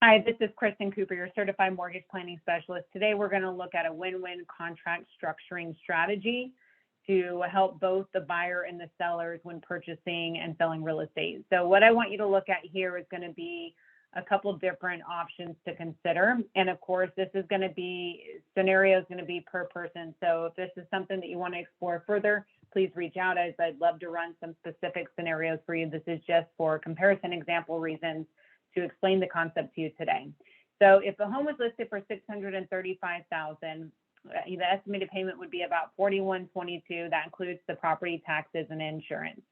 Hi, this is Kristen Cooper, your certified mortgage planning specialist. Today, we're going to look at a win-win contract structuring strategy to help both the buyer and the sellers when purchasing and selling real estate. So what I want you to look at here is going to be a couple different options to consider. And of course, this is going to be, scenario is going to be per person. So if this is something that you want to explore further, please reach out, as I'd love to run some specific scenarios for you. This is just for comparison example reasons to explain the concept to you today. So if the home was listed for $635,000, the estimated payment would be about $41.22. That includes the property taxes and insurance.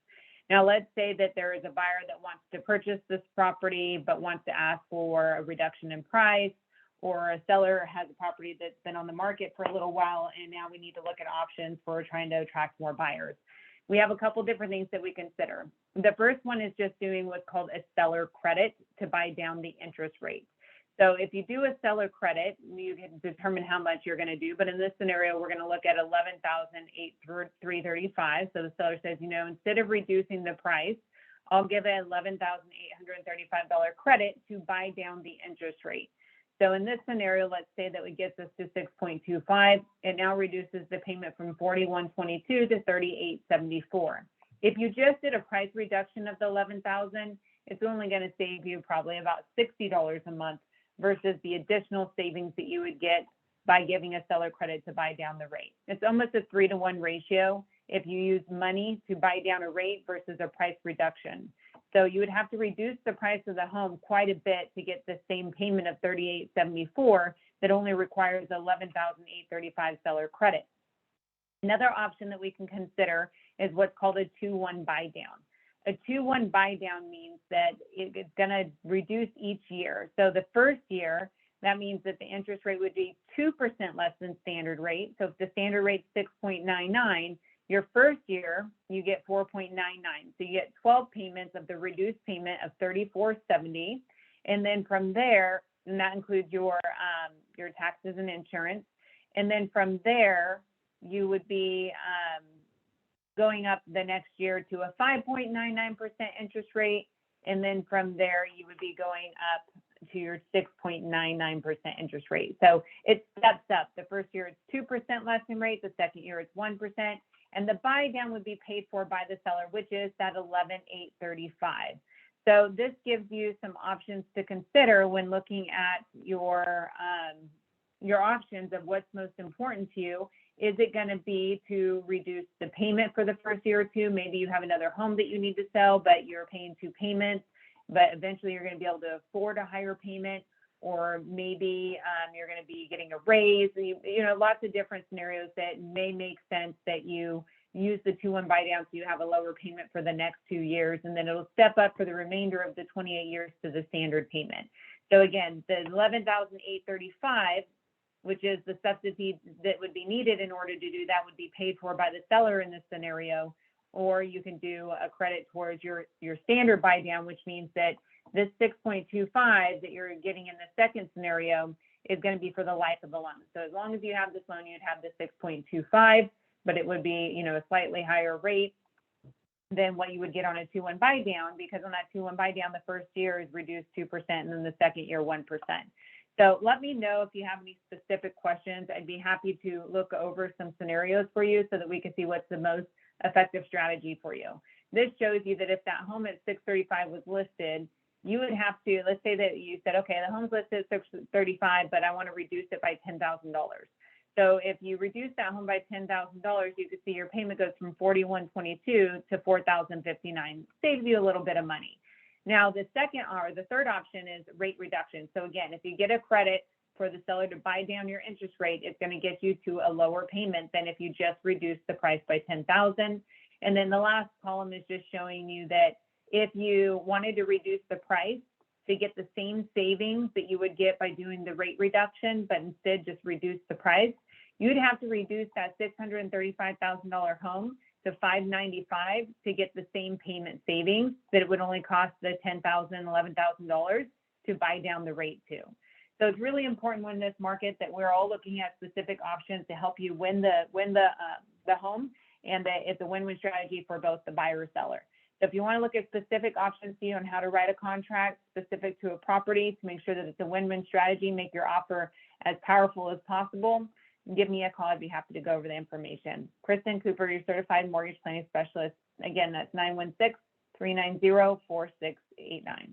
Now, let's say that there is a buyer that wants to purchase this property but wants to ask for a reduction in price, or a seller has a property that's been on the market for a little while and now we need to look at options for trying to attract more buyers. We have a couple different things that we consider. The first one is just doing what's called a seller credit to buy down the interest rate. So if you do a seller credit, you can determine how much you're going to do. But in this scenario, we're going to look at $11,335. So the seller says, instead of reducing the price, I'll give an $11,835 credit to buy down the interest rate. So in this scenario, let's say that it gets us to 6.25. It now reduces the payment from $41.22 to $38.74. If you just did a price reduction of the $11,000, it's only going to save you probably about $60 a month versus the additional savings that you would get by giving a seller credit to buy down the rate. It's almost a 3-to-1 ratio if you use money to buy down a rate versus a price reduction. So you would have to reduce the price of the home quite a bit to get the same payment of $38.74 that only requires $11,835 seller credit. Another option that we can consider is what's called a 2-1 buy down. A 2-1 buy down means that it's going to reduce each year. So the first year, that means that the interest rate would be 2% less than standard rate. So if the standard rate is 6.99, your first year, you get 4.99. So you get 12 payments of the reduced payment of $34.70. And then from there, and that includes your taxes and insurance. And then from there, you would be going up the next year to a 5.99% interest rate. And then from there, you would be going up to your 6.99% interest rate. So it steps up. The first year, it's 2% less in rate. The second year, it's 1%. And the buy down would be paid for by the seller, which is that $11,835. So this gives you some options to consider when looking at your options of what's most important to you. Is it going to be to reduce the payment for the first year or two? Maybe you have another home that you need to sell, but you're paying 2 payments, but eventually you're going to be able to afford a higher payment. Or maybe you're going to be getting a raise, lots of different scenarios that may make sense that you use the 2-1 buy down so you have a lower payment for the next 2 years, and then it'll step up for the remainder of the 28 years to the standard payment. So again, the $11,835, which is the subsidy that would be needed in order to do that, would be paid for by the seller in this scenario, or you can do a credit towards your standard buy down, which means that this 6.25 that you're getting in the second scenario is going to be for the life of the loan. So as long as you have this loan, you'd have the 6.25, but it would be, a slightly higher rate than what you would get on a 2-1 buy down, because on that 2-1 buy down, the first year is reduced 2%, and then the second year 1%. So let me know if you have any specific questions. I'd be happy to look over some scenarios for you so that we can see what's the most effective strategy for you. This shows you that if that home at 635 was listed, you would have to, let's say that you said, okay, the home's listed at 635, but I want to reduce it by $10,000. So if you reduce that home by $10,000, you can see your payment goes from $41.22 to $4,059. Saves you a little bit of money. Now, the third option is rate reduction. So again, if you get a credit for the seller to buy down your interest rate, it's going to get you to a lower payment than if you just reduce the price by $10,000. And then the last column is just showing you that if you wanted to reduce the price to get the same savings that you would get by doing the rate reduction, but instead just reduce the price, you'd have to reduce that $635,000 home to $595 to get the same payment savings that it would only cost the $10,000, $11,000 to buy down the rate to. So it's really important in this market that we're all looking at specific options to help you win the home, and that it's a win-win strategy for both the buyer and seller. So if you want to look at specific options to you on how to write a contract specific to a property to make sure that it's a win-win strategy, make your offer as powerful as possible, give me a call. I'd be happy to go over the information. Kristen Cooper, your certified mortgage planning specialist. Again, that's 916-390-4689.